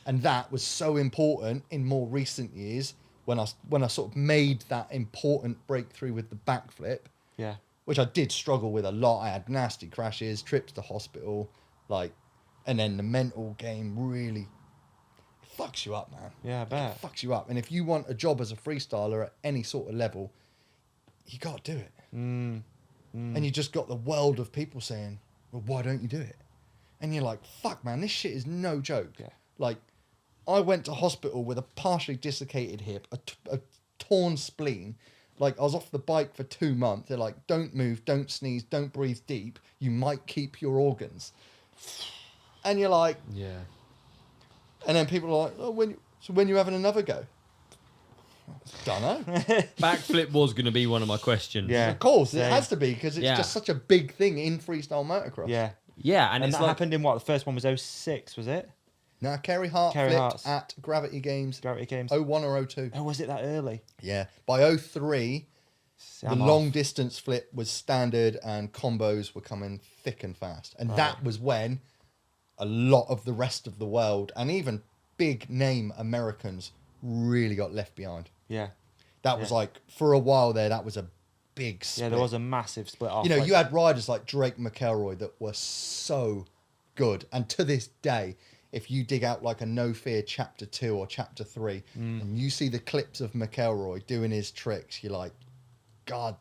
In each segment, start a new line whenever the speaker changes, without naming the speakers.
And that was so important in more recent years when I sort of made that important breakthrough with the backflip.
Yeah.
Which I did struggle with a lot. I had nasty crashes, trips to hospital, and then the mental game really fucks you up, man.
Yeah, I bet.
It fucks you up. And if you want a job as a freestyler at any sort of level, you got to do it. And you just got the world of people saying, well, why don't you do it? And you're like, fuck, man, this shit is no joke.
Yeah.
Like, I went to hospital with a partially dislocated hip, a torn spleen. Like, I was off the bike for 2 months. They're like, don't move, don't sneeze, don't breathe deep. You might keep your organs. And you're like...
Yeah.
And then people are like, oh, when you having another go? Dunno.
Backflip was going to be one of my questions.
Yeah.
Of course,
Same.
it has to be, because it's just such a big thing in freestyle motocross.
Yeah.
Yeah,
And
it's
that
like...
happened in what? The first one was 06, was it?
Now, Kerry Hart
Kerry
flipped
Hart's.
at Gravity Games
Gravity Games.
01 or 02.
Oh, was it that early?
Yeah. By 03,
See,
the
I'm
long
off.
distance flip was standard and combos were coming thick and fast. And that was when a lot of the rest of the world, and even big name Americans, really got left behind.
Yeah.
That was like, for a while there, that was a big split.
Yeah, there was a massive split off.
You know, you had riders like Drake McElroy that were so good. And to this day, if you dig out like a No Fear Chapter 2 or Chapter 3, and you see the clips of McElroy doing his tricks, you're like, God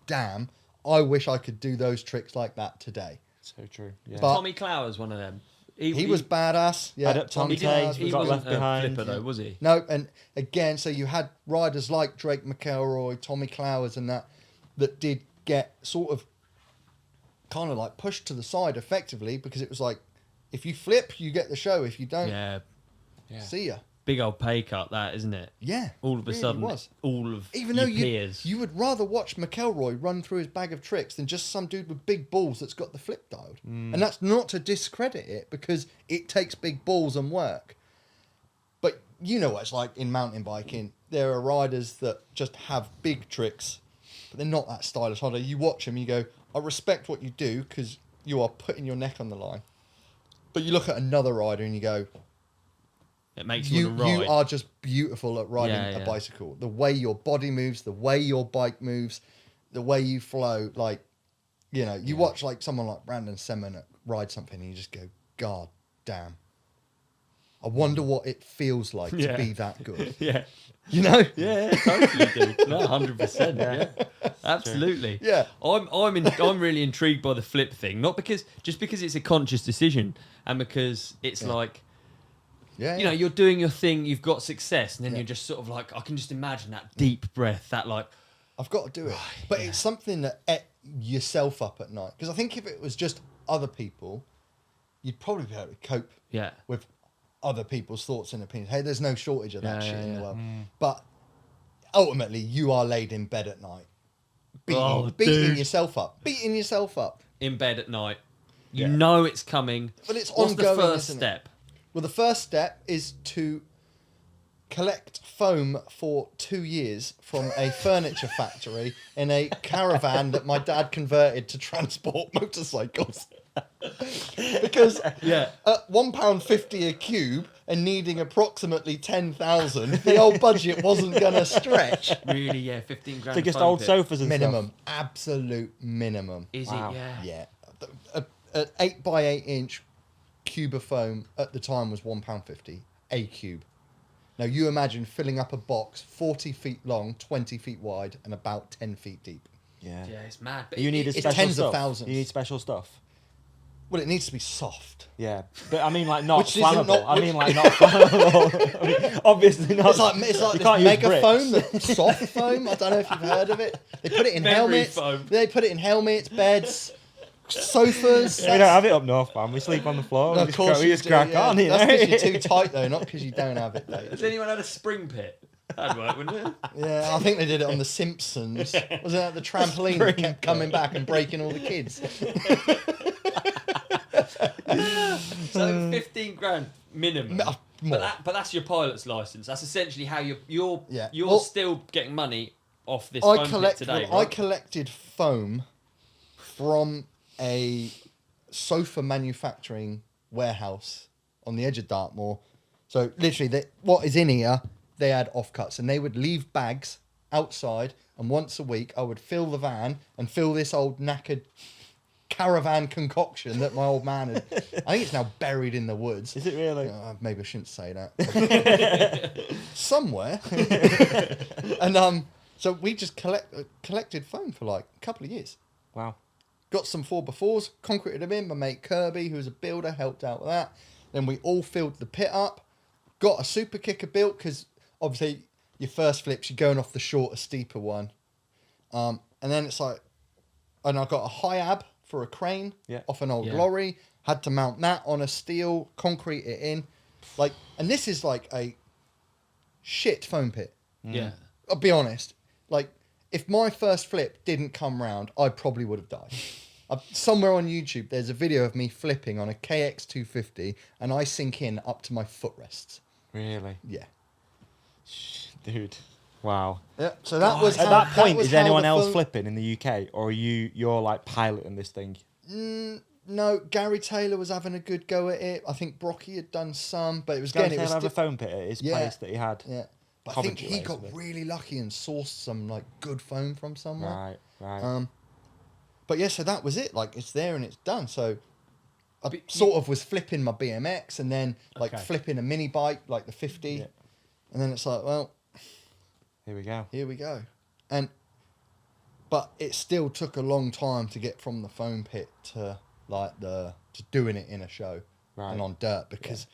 damn, I wish I could do those tricks like that today.
So true. Yeah.
But-
Tommy Clower's one of them.
He was badass. Yeah,
Had up Tommy Tay.
Clowes
We
He
got
wasn't
left
a
behind.
flipper though, was he?
No, and again, so you had riders like Drake McElroy, Tommy Clowes and that did get sort of kind of like pushed to the side effectively, because it was like, if you flip, you get the show. If you don't,
Yeah.
see ya.
Big old pay cut, that, isn't it?
Yeah.
All of a
really
sudden,
was.
all of
Even though
your peers.
you would rather watch McElroy run through his bag of tricks than just some dude with big balls that's got the flip dialed. And that's not to discredit it, because it takes big balls and work. But you know what it's like in mountain biking. There are riders that just have big tricks, but they're not that stylish. You watch them, you go, I respect what you do because you are putting your neck on the line. But you look at another rider and you go,
It makes you want to ride.
you are just beautiful at riding
Yeah,
a
yeah.
bicycle. The way your body moves, the way your bike moves, the way you flow. Like, you know, you watch like someone like Brandon Semen ride something and you just go, God damn. I wonder what it feels like to be that good.
Yeah.
You know?
Yeah, totally do. No, 100%. Yeah, absolutely.
Yeah.
I'm really intrigued by the flip thing, not because it's a conscious decision, and because it's like,
Yeah.
you know, you're doing your thing, you've got success, and then you're just sort of like, I can just imagine that deep breath, that like,
I've got to do it. But it's something that ate yourself up at night. Because I think if it was just other people, you'd probably be able to cope
yeah,
with other people's thoughts and opinions. Hey, there's no shortage of that
Yeah,
shit
yeah,
in the
yeah.
world. But ultimately, you are laid in bed at night,
Oh,
beating
dude.
yourself up. Beating yourself up.
in bed at night, you know it's coming.
But it's
What's
ongoing,
the first
isn't it?
step?
Well, the first step is to collect foam for 2 years from a furniture factory in a caravan that my dad converted to transport motorcycles. Because
Yeah.
at £1.50 a cube and needing approximately 10,000, the old budget wasn't going to stretch.
Really, yeah, 15 grand.
So just
foam
old
pit.
sofas and
Minimum, absolute minimum.
Is
Wow.
it? Yeah.
Yeah, an 8x8 inch cube of foam at the time was £1.50 a cube. Now you imagine filling up a box 40 feet long, 20 feet wide, and about 10 feet deep.
stuff. Yeah.
Yeah, it's mad. But
You need a
it's
special
tens of
stuff.
thousands.
You need special stuff.
Well, it needs to be soft.
Yeah, but I mean, like not
Which isn't
flammable.
not-
I mean, like not flammable. I mean, obviously not.
It's like
you
this
can't use
mega
bricks.
foam, the soft foam. I don't know if you've heard of it. They put it in
Memory
helmets.
foam.
They put it in helmets, beds, sofas.
We don't have it up north, man. We sleep on the floor.
No,
we
of course
we
you
just
do,
crack
yeah.
on. You
That's
know?
because you're too tight, though, not because you don't have it,
Has
though.
anyone had a spring pit? That'd work, wouldn't it?
Yeah, I think they did it on The Simpsons. Wasn't that the trampoline that kept coming back and breaking all the kids?
So 15 grand minimum.
More.
But that's your pilot's license. That's essentially how you're
Yeah.
you're
Well,
still getting money off this
I
foam pit
collect.
today,
I
right?
collected foam from a sofa manufacturing warehouse on the edge of Dartmoor So literally, what is in here, they had offcuts, and they would leave bags outside, and once a week I would fill the van and fill this old knackered caravan concoction that my old man had. I think it's now buried in the woods.
Is it really?
Maybe I shouldn't say that. Somewhere. And so we just collected foam for like a couple of years.
Wow.
Got some 4x4s, concreted them in. My mate Kirby, who was a builder, helped out with that. Then we all filled the pit up. Got a super kicker built because obviously your first flips, you're going off the shorter, steeper one. And then it's like, and I got a high ab for a crane off an old lorry. Had to mount that on a steel, concrete it in. Like, and this is like a shit foam pit.
Yeah.
I'll be honest. Like, if my first flip didn't come round, I probably would have died. Somewhere on YouTube, there's a video of me flipping on a KX250, and I sink in up to my footrests.
Really?
Yeah.
Dude. Wow.
Yeah. So that was
At
how,
that point,
was
is
how
anyone
the
else
foam-
flipping in the UK, or are you're like piloting this thing?
No, Gary Taylor was having a good go at it. I think Brocky had done some, but it was
Gary
again, it was
Taylor have a
still,
foam pit at his place that he had.
yeah. But I think
Coventry
he
way,
got
isn't it?
really lucky and sourced some like good foam from somewhere.
Right.
But yeah, so that was it. Like, it's there and it's done. So I sort of was flipping my BMX and then like flipping a mini bike, like the 50.
Yeah.
And then it's like, well,
Here we go.
But it still took a long time to get from the foam pit to like to doing it in a show and on dirt, because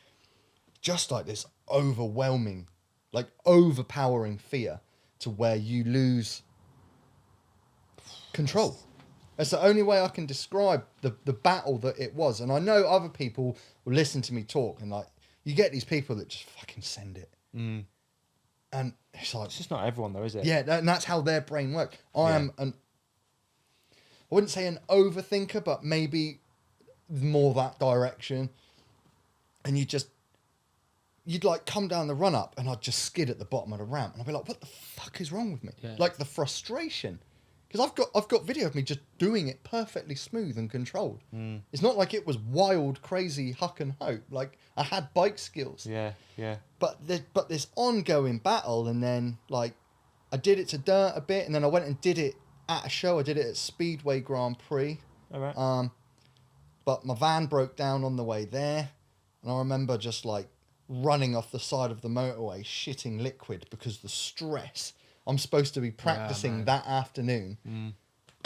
just like this overwhelming, like overpowering fear to where you lose control. That's the only way I can describe the battle that it was. And I know other people will listen to me talk, and like, you get these people that just fucking send it. And it's like,
It's just not everyone though, is it?
yeah, and that's how their brain works. I wouldn't say an overthinker, but maybe more that direction. And you'd like come down the run up, and I'd just skid at the bottom of the ramp, and I'd be like, what the fuck is wrong with me?
Yeah.
Like the frustration. Because I've got video of me just doing it perfectly smooth and controlled. It's not like it was wild, crazy huck and hope. Like, I had bike skills.
Yeah.
But this ongoing battle, and then like I did it to dirt a bit, and then I went and did it at a show. I did it at Speedway Grand Prix.
All right.
But my van broke down on the way there, and I remember just like running off the side of the motorway, shitting liquid because the stress. I'm supposed to be practicing that afternoon,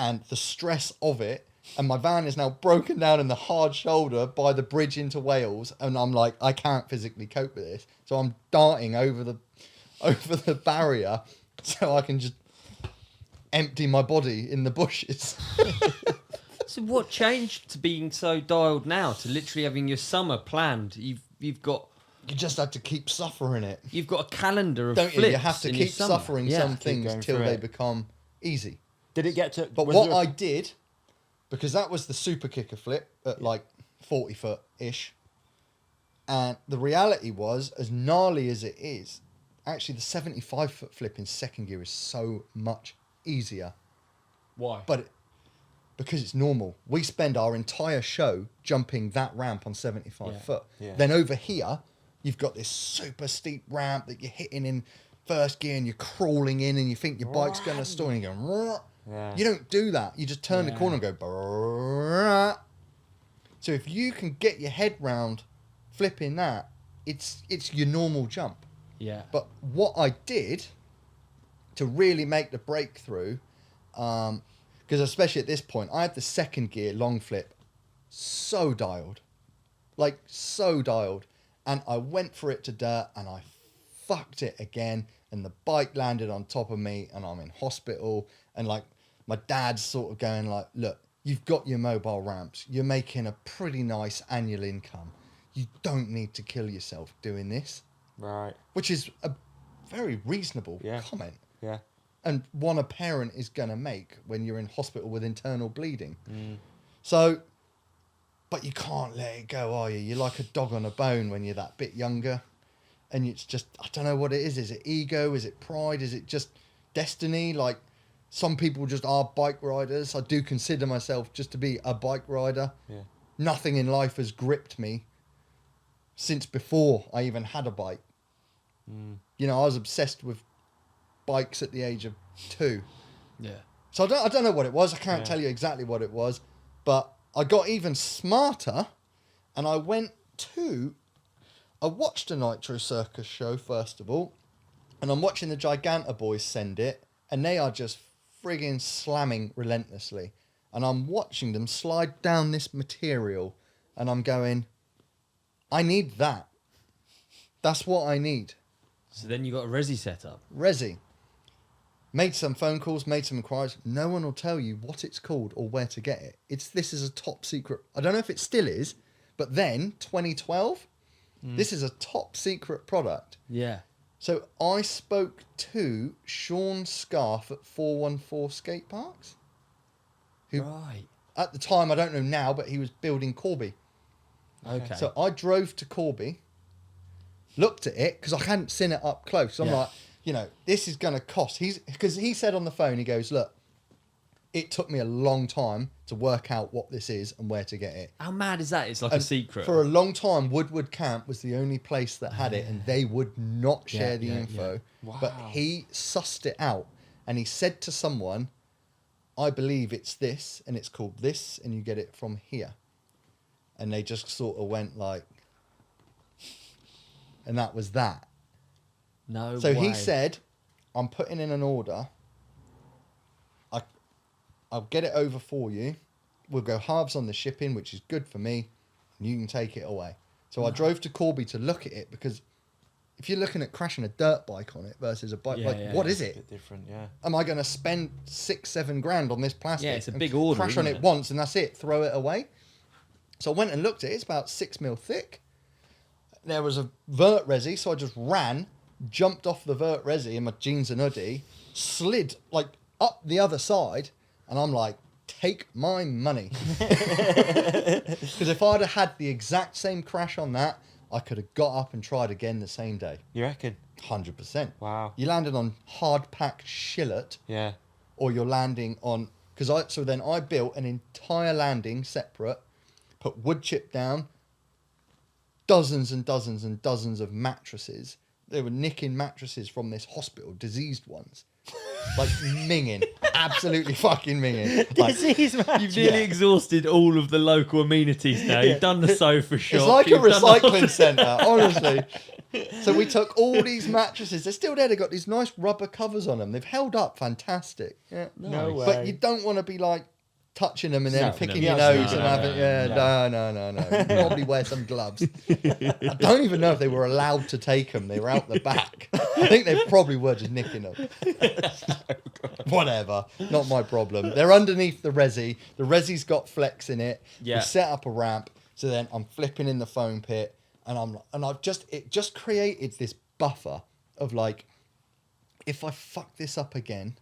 and the stress of it. And my van is now broken down in the hard shoulder by the bridge into Wales, and I'm like, I can't physically cope with this, so I'm darting over the barrier so I can just empty my body in the bushes.
So what changed to being so dialed now, to literally having your summer planned? You've got
You just had to keep suffering it,
You've got a calendar of
don't you?
flips
You have to
in your
keep
summer.
suffering
Yeah.
some
Keep
things
going
till
through
they
it.
become easy.
Did it get to?
But
was
what
there a-
I did, because that was the super kicker flip at like 40 foot ish, and the reality was, as gnarly as it is, actually the 75 foot flip in second gear is so much easier.
Why?
But because it's normal, we spend our entire show jumping that ramp on 75 foot.
Yeah.
Then over here, you've got this super steep ramp that you're hitting in first gear, and you're crawling in, and you think your bike's going to stall, and you're going, "Rah."
Yeah.
You don't do that. You just turn the corner and go, "Brrrr." So if you can get your head round flipping that, it's your normal jump.
Yeah.
But what I did to really make the breakthrough, because especially at this point, I had the second gear long flip so dialed. And I went for it to dirt, and I fucked it again, and the bike landed on top of me, and I'm in hospital, and like my dad's sort of going like, look, you've got your mobile ramps, you're making a pretty nice annual income, you don't need to kill yourself doing this.
Right.
Which is a very reasonable comment,
Yeah.
and one a parent is going to make when you're in hospital with internal bleeding. So, but you can't let it go, are you? You're like a dog on a bone when you're that bit younger. And it's just, I don't know what it is. Is it ego? Is it pride? Is it just destiny? Like, some people just are bike riders. I do consider myself just to be a bike rider.
Yeah.
Nothing in life has gripped me since before I even had a bike. You know, I was obsessed with bikes at the age of 2.
Yeah.
So I don't know what it was. I can't tell you exactly what it was, but I got even smarter, and I watched a Nitro Circus show first of all, and I'm watching the Giganta boys send it, and they are just frigging slamming relentlessly, and I'm watching them slide down this material, and I'm going, I need that. That's what I need.
So then you got a resi setup.
Resi. Made some phone calls, made some inquiries. No one will tell you what it's called or where to get it. This is a top secret. I don't know if it still is, but then 2012, this is a top secret product.
Yeah.
So I spoke to Sean Scarf at 414 Skate Parks. Who,
Right.
at the time, I don't know now, but he was building Corby.
Okay.
So I drove to Corby, looked at it, because I hadn't seen it up close. So I'm like, you know, this is going to cost. Because he said on the phone, he goes, look, it took me a long time to work out what this is and where to get it.
How mad is that? It's like a secret.
For a long time, Woodward Camp was the only place that had it, and they would not share the info.
Yeah. Wow.
But he sussed it out, and he said to someone, I believe it's this, and it's called this, and you get it from here. And they just sort of went like, and that was that.
No
So
way.
he said, I'm putting in an order. I'll get it over for you. We'll go halves on the shipping, which is good for me, and you can take it away. So I drove to Corby to look at it, because if you're looking at crashing a dirt bike on it versus a bike, what is
It's
it?
a bit different, yeah.
Am I going to spend 6-7 grand on this plastic?
Yeah, it's a
and
big order,
Crash on
isn't
it
it?
once and that's it. Throw it away. So I went and looked at it. It's about 6 mil thick. There was a vert resi, so I just ran, jumped off the vert resi in my jeans and hoodie, slid like up the other side, and I'm like, take my money. Because if I'd have had the exact same crash on that, I could have got up and tried again the same day.
You reckon?
100%.
Wow.
You landed on hard-packed shillet,
Yeah.
or you're landing on... So then I built an entire landing separate, put wood chip down, dozens and dozens and dozens of mattresses. They were nicking mattresses from this hospital, diseased ones. Like minging. Absolutely fucking minging. Like,
Disease match.
You've nearly exhausted all of the local amenities now. You've done the sofa shop.
it's like a
you've done
recycling centre, honestly. So we took all these mattresses. They're still there. They've got these nice rubber covers on them. They've held up fantastic. Yeah.
No way.
But you don't want to be like touching them and then
Snapping
picking
them.
your
Yeah,
nose
no,
and
no,
having...
no,
No. You probably wear some gloves. I don't even know if they were allowed to take them. They were out the back. I think they probably were just nicking them. Whatever. Not my problem. They're underneath the resi. The resi's got flex in it.
Yeah.
We set up a ramp. So then I'm flipping in the foam pit, and it just created this buffer of like, if I fuck this up again,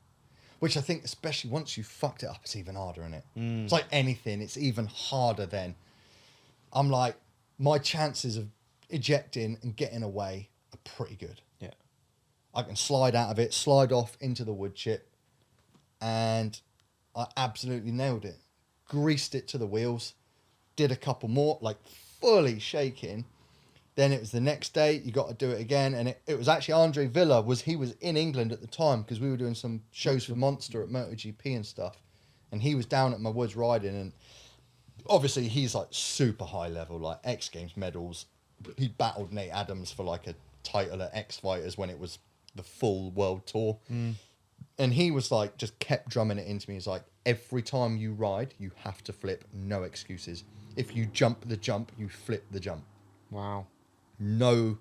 which I think especially once you fucked it up, it's even harder, isn't it? It's like anything, it's even harder then. I'm like, my chances of ejecting and getting away are pretty good.
Yeah.
I can slide out of it, slide off into the wood chip, and I absolutely nailed it. Greased it to the wheels, did a couple more, like fully shaking. Then it was the next day, you got to do it again. And it was actually Andre Villa, he was in England at the time, because we were doing some shows for Monster at MotoGP and stuff. And he was down at my woods riding, and obviously he's like super high level, like X Games medals. He battled Nate Adams for like a title at X Fighters when it was the full world tour. And he was like, just kept drumming it into me. He's like, every time you ride, you have to flip, no excuses. If you jump the jump, you flip the jump.
Wow.
No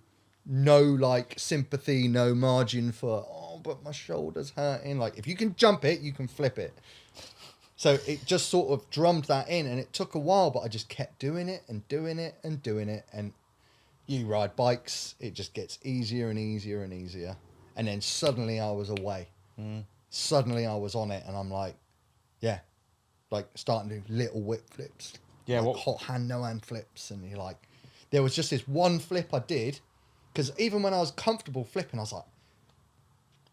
like sympathy, no margin for, oh, but my shoulder's hurting. Like, if you can jump it, you can flip it. So it just sort of drummed that in, and it took a while, but I just kept doing it and doing it and doing it. And you ride bikes, it just gets easier and easier and easier. And then suddenly I was away. Suddenly I was on it, and I'm like, yeah, like starting to do little whip flips.
Yeah,
like
what
hot hand, no hand flips. And you're like, there was just this one flip I did, because even when I was comfortable flipping, I was like,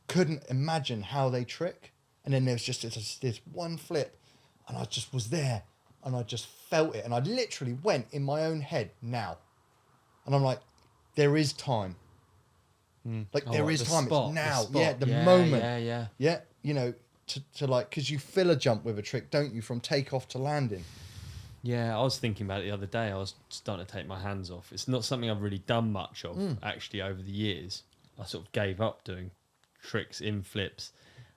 couldn't imagine how they trick. And then there was just this one flip, and I just was there, and I just felt it. And I literally went in my own head, now. And I'm like, there is time. Like there is time.
Spot,
it's now.
the
Yeah,
spot.
the moment.
Yeah.
Yeah, you know, to like, because you fill a jump with a trick, don't you, from takeoff to landing?
Yeah, I was thinking about it the other day. I was starting to take my hands off. It's not something I've really done much of, actually, over the years. I sort of gave up doing tricks in flips.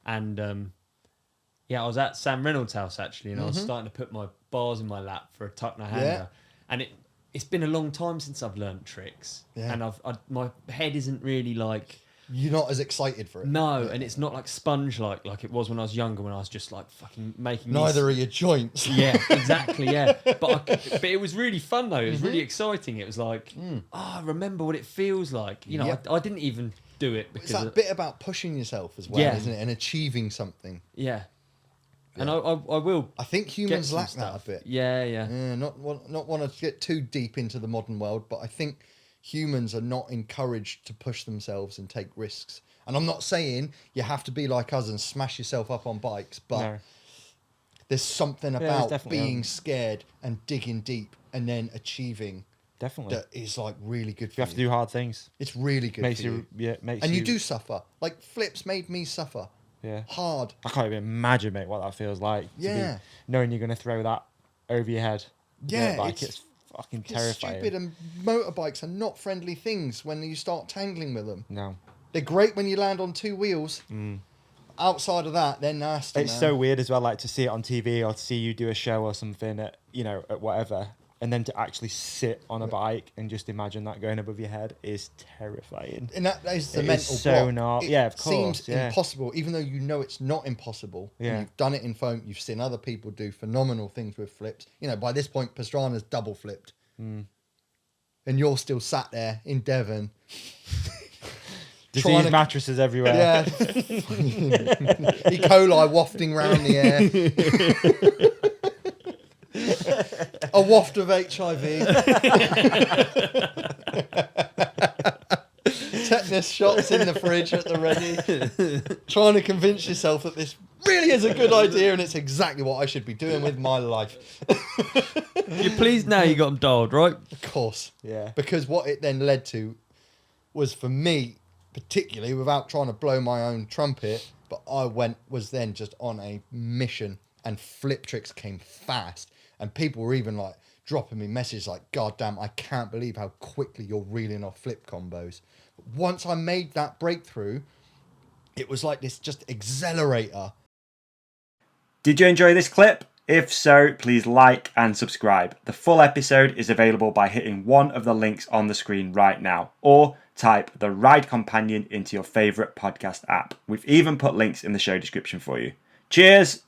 And, I was at Sam Reynolds' house, actually, and I was starting to put my bars in my lap for a tuck and a hanger.
Yeah.
And it's been a long time since I've learnt tricks.
Yeah.
And my head isn't really like...
You're not as excited for it.
No, and it's not like sponge like it was when I was younger, when I was just like fucking making
Neither are your joints.
Yeah, exactly, yeah. But it was really fun, though. It was really exciting. It was like, I remember what it feels like. You know,
Yep.
I didn't even do it because...
It's that bit about pushing yourself as well,
Yeah.
isn't it? And achieving something.
Yeah. And I will...
I think humans lack that a
stuff.
bit.
Yeah.
Not want to get too deep into the modern world, but I think humans are not encouraged to push themselves and take risks. And I'm not saying you have to be like us and smash yourself up on bikes, but there's something about being scared and digging deep and then achieving that is like really good for you.
You have to do hard things.
It's really good
Makes
for you.
And
you do suffer. Like flips made me suffer.
Yeah.
Hard.
I can't even imagine, mate, what that feels like.
Yeah.
Knowing you're going to throw that over your head.
Yeah.
Like it's fucking terrifying.
Stupid, and motorbikes are not friendly things when you start tangling with them.
No.
They're great when you land on two wheels. Outside of that, they're nasty.
It's so weird as well, like to see it on TV or to see you do a show or something at whatever, and then to actually sit on a bike and just imagine that going above your head is terrifying.
And that is the
It
mental
is so
block.
not.
It
Yeah, of course.
seems impossible, even though you know it's not impossible.
Yeah.
And you've done it in foam. You've seen other people do phenomenal things with flips. You know, by this point, Pastrana's double flipped. And you're still sat there in Devon.
Disease mattresses everywhere.
Yeah. E. coli wafting round the air. A waft of HIV. Tetanus shots in the fridge at the ready. Trying to convince yourself that this really is a good idea and it's exactly what I should be doing with my life.
You're pleased now you got them dialed, right?
Of course.
Yeah.
Because what it then led to was, for me, particularly, without trying to blow my own trumpet, but was then just on a mission, and flip tricks came fast. And people were even like dropping me messages like, God damn, I can't believe how quickly you're reeling off flip combos. But once I made that breakthrough, it was like this just accelerator.
Did you enjoy this clip? If so, please like and subscribe. The full episode is available by hitting one of the links on the screen right now, or type The Ride Companion into your favourite podcast app. We've even put links in the show description for you. Cheers!